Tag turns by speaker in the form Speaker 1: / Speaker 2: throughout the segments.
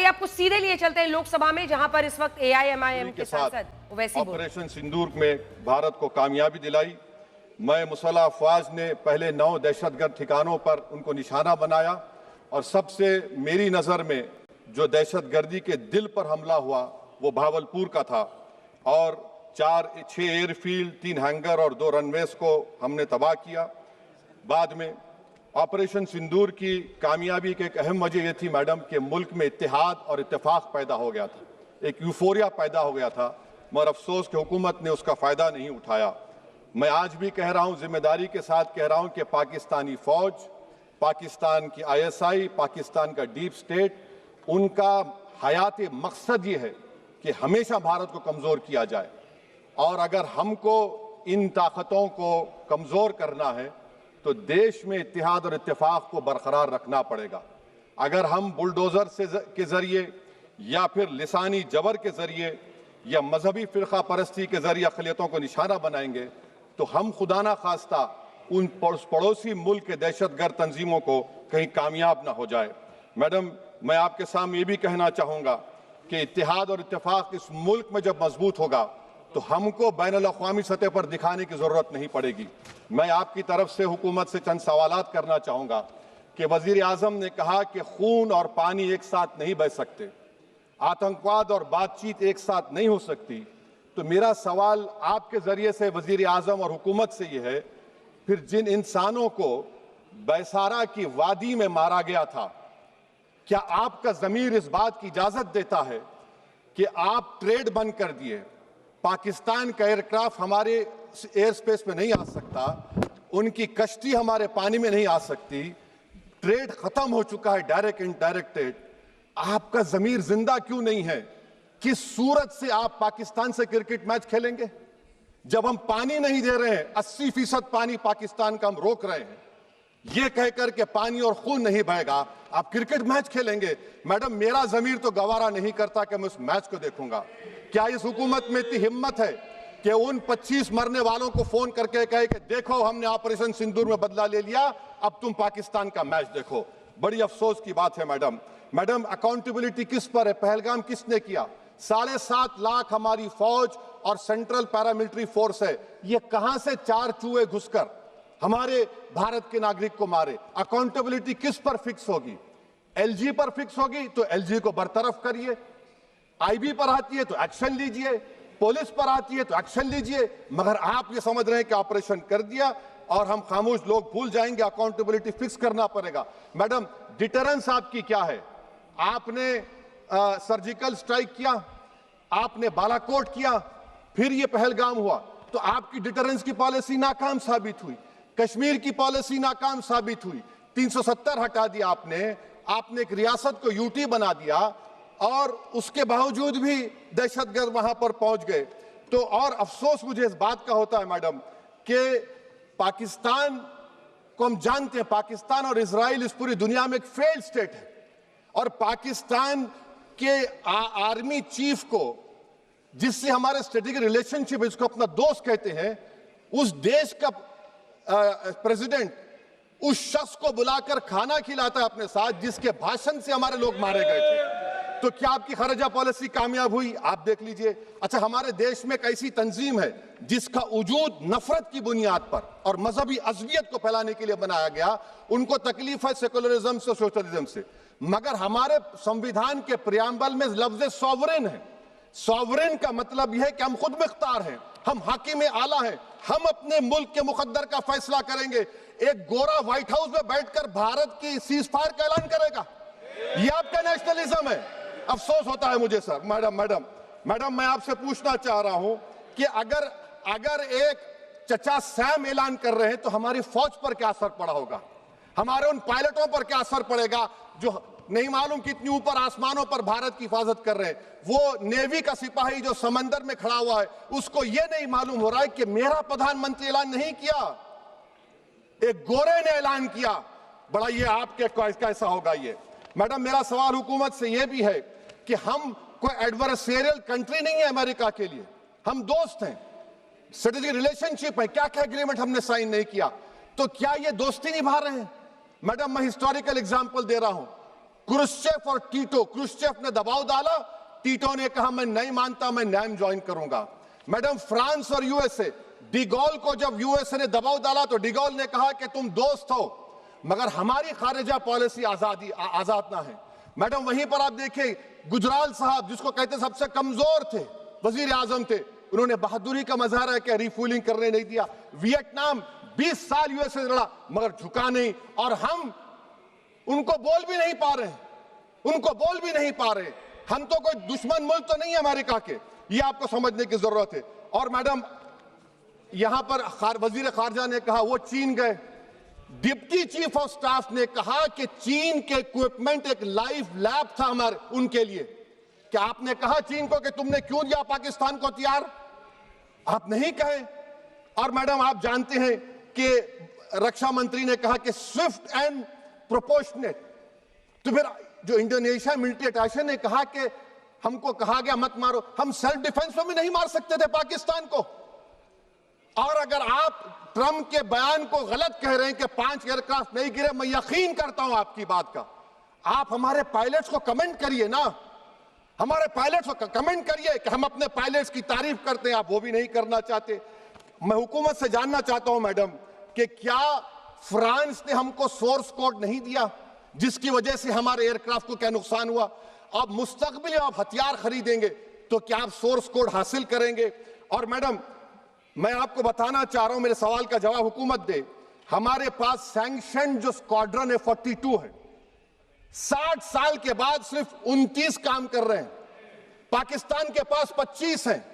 Speaker 1: आइए आपको सीधे लिए चलते हैं लोकसभा में, जहां पर इस वक्त एआईएमआईएम के सांसद ओवैसी
Speaker 2: ऑपरेशन सिंदूर में भारत को कामयाबी दिलाई। मैं मुसल्लह अफवाज ने पहले 9 दहशतगर्द ठिकानों पर उनको निशाना बनाया और सबसे मेरी नजर में जो दहशतगर्दी के दिल पर हमला हुआ वो भावलपुर का था और 6 एयरफील्ड, 3 हैंगर और 2 रनवेज को हमने तबाह किया। बाद में ऑपरेशन सिंदूर की कामयाबी की एक अहम वजह यह थी मैडम कि मुल्क में इत्तेहाद और इत्तेफाक पैदा हो गया था, एक यूफोरिया पैदा हो गया था, मगर अफसोस कि हुकूमत ने उसका फायदा नहीं उठाया। मैं आज भी कह रहा हूं, जिम्मेदारी के साथ कह रहा हूं कि पाकिस्तानी फौज, पाकिस्तान की आईएसआई, पाकिस्तान का डीप स्टेट, उनका हयात मकसद ये है कि हमेशा भारत को कमजोर किया जाए और अगर हमको इन ताकतों को कमजोर करना है तो देश में इत्तेहाद और इत्तेफाक को बरकरार रखना पड़ेगा। अगर हम बुलडोजर के जरिए या फिर लिसानी जबर के जरिए या मजहबी फिरका परस्ती के जरिए अक़लियतों को निशाना बनाएंगे तो हम खुदा ना खास्ता उन पड़ोसी मुल्क के दहशतगर्द तंजीमों को कहीं कामयाब ना हो जाए। मैडम, मैं आपके सामने ये भी कहना चाहूँगा कि इत्तेहाद और इत्तेफाक इस मुल्क में जब मजबूत होगा तो हमको बैनुल अक़वामी सतह पर दिखाने की ज़रूरत नहीं पड़ेगी। मैं आपकी तरफ से हुकूमत से चंद सवालात करना चाहूँगा कि वज़ीर आज़म ने कहा कि खून और पानी एक साथ नहीं बह सकते, आतंकवाद और बातचीत एक साथ नहीं हो सकती। तो मेरा सवाल आपके ज़रिए से वज़ीर आज़म और हुकूमत से ये है, फिर जिन इंसानों को बैसारा की वादी में मारा गया था, क्या आपका ज़मीर इस बात की इजाज़त देता है कि आप ट्रेड बंद कर दिए, पाकिस्तान का एयरक्राफ्ट हमारे एयर स्पेस में नहीं आ सकता, उनकी कश्ती हमारे पानी में नहीं आ सकती, ट्रेड खत्म हो चुका है डायरेक्ट इनडायरेक्टेड, आपका ज़मीर जिंदा क्यों नहीं है? किस सूरत से आप पाकिस्तान से क्रिकेट मैच खेलेंगे जब हम पानी नहीं दे रहे हैं? 80% पानी पाकिस्तान का हम रोक रहे हैं, ये कहकर के पानी और खून नहीं बहेगा, आप क्रिकेट मैच खेलेंगे? मैडम, मेरा ज़मीर तो गवारा नहीं करता कि मैं उस मैच को देखूंगा। क्या इस हुकूमत में इतनी हिम्मत है कि उन 25 मरने वालों को फोन करके कहे कि देखो हमने ऑपरेशन सिंदूर में बदला ले लिया, अब तुम पाकिस्तान का मैच देखो? बड़ी अफसोस की बात है मैडम। मैडम, अकाउंटेबिलिटी किस पर है? पहलगाम किसने किया? 7.5 लाख हमारी फौज और सेंट्रल पैरामिलिट्री फोर्स है, ये कहां से 4 चूहे घुसकर हमारे भारत के नागरिक को मारे? अकाउंटेबिलिटी किस पर फिक्स होगी? एलजी पर फिक्स होगी तो एलजी को बरतरफ करिए, आईबी पर आती है तो एक्शन लीजिए, पुलिस पर आती है तो एक्शन लीजिए, मगर आप ये समझ रहे हैं कि ऑपरेशन कर दिया और हम खामोश लोग भूल जाएंगे। अकाउंटेबिलिटी फिक्स करना पड़ेगा। मैडम, डिटरेंस आपकी क्या है? आपने सर्जिकल स्ट्राइक किया, आपने बालाकोट किया, फिर ये पहलगाम हुआ, तो आपकी डिटरेंस की पॉलिसी नाकाम साबित हुई, कश्मीर की पॉलिसी नाकाम साबित हुई, 370 हटा दिया आपने एक रियासत को यूटी बना दिया और उसके बावजूद भी दहशतगर्द वहां पर पहुंच गए। तो और अफसोस मुझे इस बात का होता है मैडम कि पाकिस्तान को हम जानते हैं, पाकिस्तान और इजराइल इस पूरी दुनिया में एक फेल्ड स्टेट है और पाकिस्तान के आर्मी चीफ को, जिससे हमारे स्ट्रेटेजिक रिलेशनशिप है, जिसको अपना दोस्त कहते हैं, उस देश का प्रेसिडेंट उस शख्स को बुलाकर खाना खिलाता है अपने साथ जिसके भाषण से हमारे लोग मारे गए थे। तो क्या आपकी खर्जा पॉलिसी कामयाब हुई? आप देख लीजिए। अच्छा, हमारे देश में एक ऐसी तंजीम है जिसका वजूद नफरत की बुनियाद पर और मजहबी अज़वियत को फैलाने के लिए बनाया गया, उनको तकलीफ है सेकुलरिज्म से, सोशलिज्म से, मगर हमारे संविधान के प्रियम्बल में लफ्ज सॉवरेन है। सॉवरेन का मतलब यह है कि हम खुद मुख्तार हैं, हम हाकिम आला हैं, हम अपने मुल्क के मुकद्दर का फैसला करेंगे। एक गोरा व्हाइट हाउस में बैठकर भारत की सीज फायर का ऐलान करेगा, यह आपका नेशनलिज्म है? अफसोस होता है मुझे सर। मैडम, मैं आपसे पूछना चाह रहा हूं कि अगर एक चचा सैम ऐलान कर रहे हैं तो हमारी फौज पर क्या असर पड़ा होगा? हमारे उन पायलटों पर क्या असर पड़ेगा जो नहीं मालूम कितनी ऊपर आसमानों पर भारत की हिफाजत कर रहे हैं? वो नेवी का सिपाही जो समंदर में खड़ा हुआ है, उसको ये नहीं मालूम हो रहा है कि मेरा प्रधानमंत्री ऐलान नहीं किया, एक गोरे ने ऐलान किया। बड़ा ये आपके कैसा होगा ये? मैडम, मेरा सवाल हुकूमत से यह भी है कि हम कोई एडवर्सेरियल कंट्री नहीं है अमेरिका के लिए, हम दोस्त हैं, स्ट्रेटेजिक रिलेशनशिप है, क्या क्या एग्रीमेंट हमने साइन नहीं किया, तो क्या ये दोस्ती निभा रहे हैं? मैडम, मैं हिस्टोरिकल एग्जाम्पल दे रहा हूं। क्रुश्चेव और टीटो, क्रुश्चेव ने दबाव डाला, टीटो ने कहा मैं नहीं मानता, मैं नाम ज्वाइन करूंगा। मैडम, फ्रांस और यूएसए, डिगोल को जब यूएसए ने दबाव डाला तो डिगोल ने कहा कि तुम दोस्त हो मगर हमारी खारिजा पॉलिसी आजाद ना है। मैडम, वहीं पर आप देखिए गुजराल साहब, जिसको कहते सबसे कमजोर थे, वजीर आजम थे, उन्होंने बहादुरी का मजारा कि रिफूलिंग करने नहीं दिया। वियतनाम 20 साल यूएसए लड़ा मगर झुका नहीं, और हम उनको बोल भी नहीं पा रहे, उनको बोल भी नहीं पा रहे। हम तो कोई दुश्मन मुल्क तो नहीं है अमेरिका के, ये आपको समझने की जरूरत है। और मैडम, यहां पर वजीर खारजा ने कहा वो चीन गए, डिप्टी चीफ ऑफ स्टाफ ने कहा कि चीन के इक्विपमेंट एक लाइव लैब था हमारे उनके लिए। क्या आपने कहा चीन को कि तुमने क्यों दिया पाकिस्तान को हथियार? आप नहीं कहे। और मैडम, आप जानते हैं कि रक्षा मंत्री ने कहा कि स्विफ्ट एंड प्रोपोर्शनेट, तो फिर जो इंडोनेशिया मिलिट्री अटैचे ने कहा कि हमको कहा गया मत मारो, हम सेल्फ डिफेंस में भी नहीं मार सकते थे पाकिस्तान को। और अगर आप ट्रंप के बयान को गलत कह रहे हैं कि 5 एयरक्राफ्ट नहीं गिरे, मैं यकीन करता हूं आपकी बात का। आप हमारे पायलट्स को कमेंट करिए ना, हमारे पायलट्स को कमेंट करिए कि हम अपने पायलट्स की तारीफ करते हैं, आप वो भी नहीं करना चाहते। मैं हुकूमत से जानना चाहता हूं मैडम कि क्या फ्रांस ने हमको सोर्स कोड नहीं दिया जिसकी वजह से हमारे एयरक्राफ्ट को क्या नुकसान हुआ? अब मुस्तकबिल में आप हथियार खरीदेंगे तो क्या आप सोर्स कोड हासिल करेंगे? और मैडम, मैं आपको बताना चाह रहा हूं, मेरे सवाल का जवाब हुकूमत दे। हमारे पास सैंक्शन जो स्क्वाड्रन है 42 है, 60 साल के बाद सिर्फ 29 काम कर रहे हैं। पाकिस्तान के पास 25 हैं,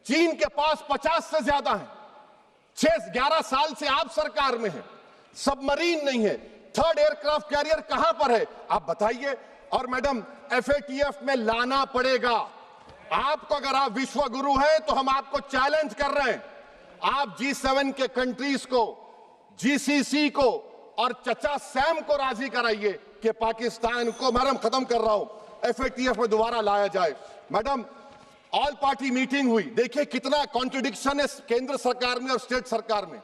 Speaker 2: चीन के पास 50 से ज्यादा हैं। 11 साल से आप सरकार में हैं, सबमरीन नहीं है, थर्ड एयरक्राफ्ट कैरियर कहां पर है आप बताइए। और मैडम, FATF में लाना पड़ेगा आपको। अगर आप विश्व गुरु हैं तो हम आपको चैलेंज कर रहे हैं, आप G7 के कंट्रीज को, GCC को और चचा सैम को राजी कराइए कि पाकिस्तान को, मैडम खत्म कर रहा हूं, FATF में दोबारा लाया जाए। मैडम, ऑल पार्टी मीटिंग हुई, देखिए कितना कॉन्ट्रडिक्शन है केंद्र सरकार में और स्टेट सरकार में।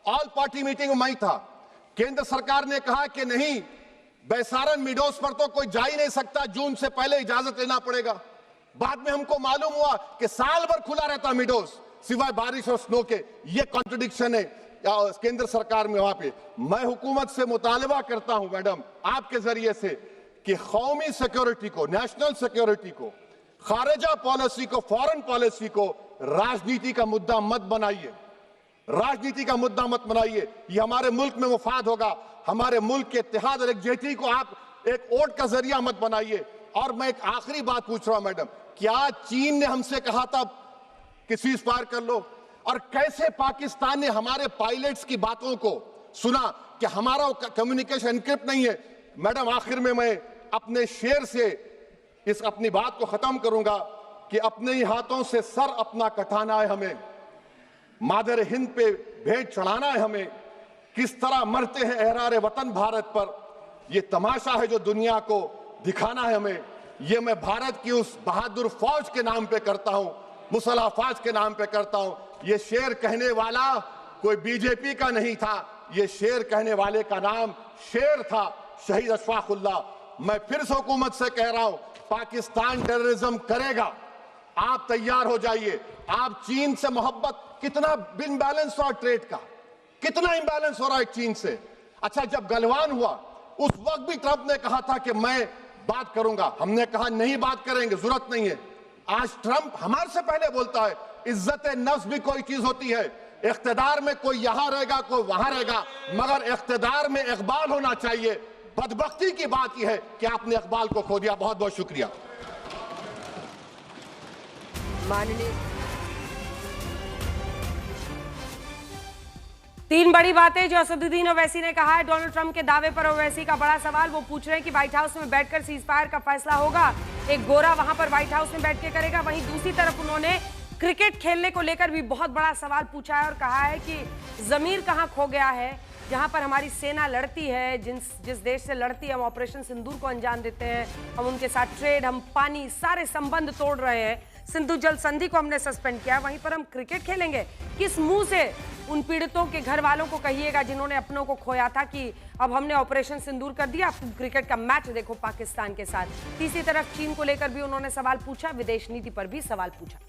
Speaker 2: ऑल पार्टी मीटिंग में था, केंद्र सरकार ने कहा कि नहीं, बैसारन मिडोस पर तो कोई जा ही नहीं सकता, जून से पहले इजाजत लेना पड़ेगा। बाद में हमको मालूम हुआ कि साल भर खुला रहता मिडोस सिवाय बारिश और स्नो के। ये कॉन्ट्रडिक्शन है केंद्र सरकार में। वहां पे मैं हुकूमत से मुतालबा करता हूं मैडम आपके जरिए से कि कौमी सिक्योरिटी को, नेशनल सिक्योरिटी को, खारिजा पॉलिसी को, फॉरेन पॉलिसी को राजनीति का मुद्दा मत बनाइए, राजनीति का मुद्दा मत बनाइए। ये हमारे मुल्क में मुफाद होगा, हमारे मुल्क के इत्तेहाद और एकजुटती को आप एक वोट का जरिया मत बनाइए। और मैं एक आखिरी बात पूछ रहा हूं मैडम, क्या चीन ने हमसे कहा था कि सीज फायर कर लो? और कैसे पाकिस्तान ने हमारे पायलट्स की बातों को सुना कि हमारा कम्युनिकेशन एनक्रिप्ट नहीं है? मैडम, आखिर में मैं अपने शेर से इस अपनी बात को खत्म करूंगा कि अपने ही हाथों से सर अपना कटाना है हमें, मादर हिंद पे भेंट चढ़ाना है हमें। किस तरह मरते हैं एहरार वतन भारत पर, यह तमाशा है जो दुनिया को दिखाना है हमें। ये मैं भारत की उस बहादुर फौज के नाम पे करता हूं, मुसल्ह फौज के नाम पे करता हूं। ये शेर कहने वाला कोई बीजेपी का नहीं था, ये शेर कहने वाले का नाम शेर था, शहीद अशफाकुल्लाह। मैं फिर से हुकूमत से कह रहा हूं, पाकिस्तान टेररिज्म करेगा, आप तैयार हो जाइए। आप चीन से मोहब्बत, कितना इम्बैलेंस हो रहा है ट्रेड का, कितना इम्बैलेंस हो रहा है चीन से। अच्छा, जब गलवान हुआ उस वक्त भी ट्रंप ने कहा था कि मैं बात करूंगा, हमने कहा नहीं बात करेंगे, जरूरत नहीं है। आज ट्रंप हमारे से पहले बोलता है इज्जत नफ्स भी कोई चीज होती है, इख्तिदार में कोई यहां रहेगा कोई वहां रहेगा, मगर इख्तिदार में इकबाल होना चाहिए। बदबख्ती की बात यह है कि आपने इकबाल को खो दिया। बहुत बहुत शुक्रिया।
Speaker 1: माननीय, 3 बड़ी बातें जो असदुद्दीन ओवैसी ने कहा है डोनाल्ड ट्रंप के दावे पर। ओवैसी का बड़ा सवाल, वो पूछ रहे हैं कि व्हाइट हाउस में बैठकर सीज फायर का फैसला होगा, एक गोरा वहां पर व्हाइट हाउस में बैठ के करेगा। वहीं दूसरी तरफ उन्होंने क्रिकेट खेलने को लेकर भी बहुत बड़ा सवाल पूछा है और कहा है कि जमीर कहां खो गया है, जहां पर हमारी सेना लड़ती है, जिस देश से लड़ती है, हम ऑपरेशन सिंदूर को अंजाम देते हैं, हम उनके साथ ट्रेड, हम पानी, सारे संबंध तोड़ रहे हैं, सिंधु जल संधि को हमने सस्पेंड किया, वहीं पर हम क्रिकेट खेलेंगे। किस मुंह से उन पीड़ितों के घर वालों को कहिएगा जिन्होंने अपनों को खोया था कि अब हमने ऑपरेशन सिंदूर कर दिया, अब क्रिकेट का मैच देखो पाकिस्तान के साथ। तीसरी तरफ चीन को लेकर भी उन्होंने सवाल पूछा, विदेश नीति पर भी सवाल पूछा।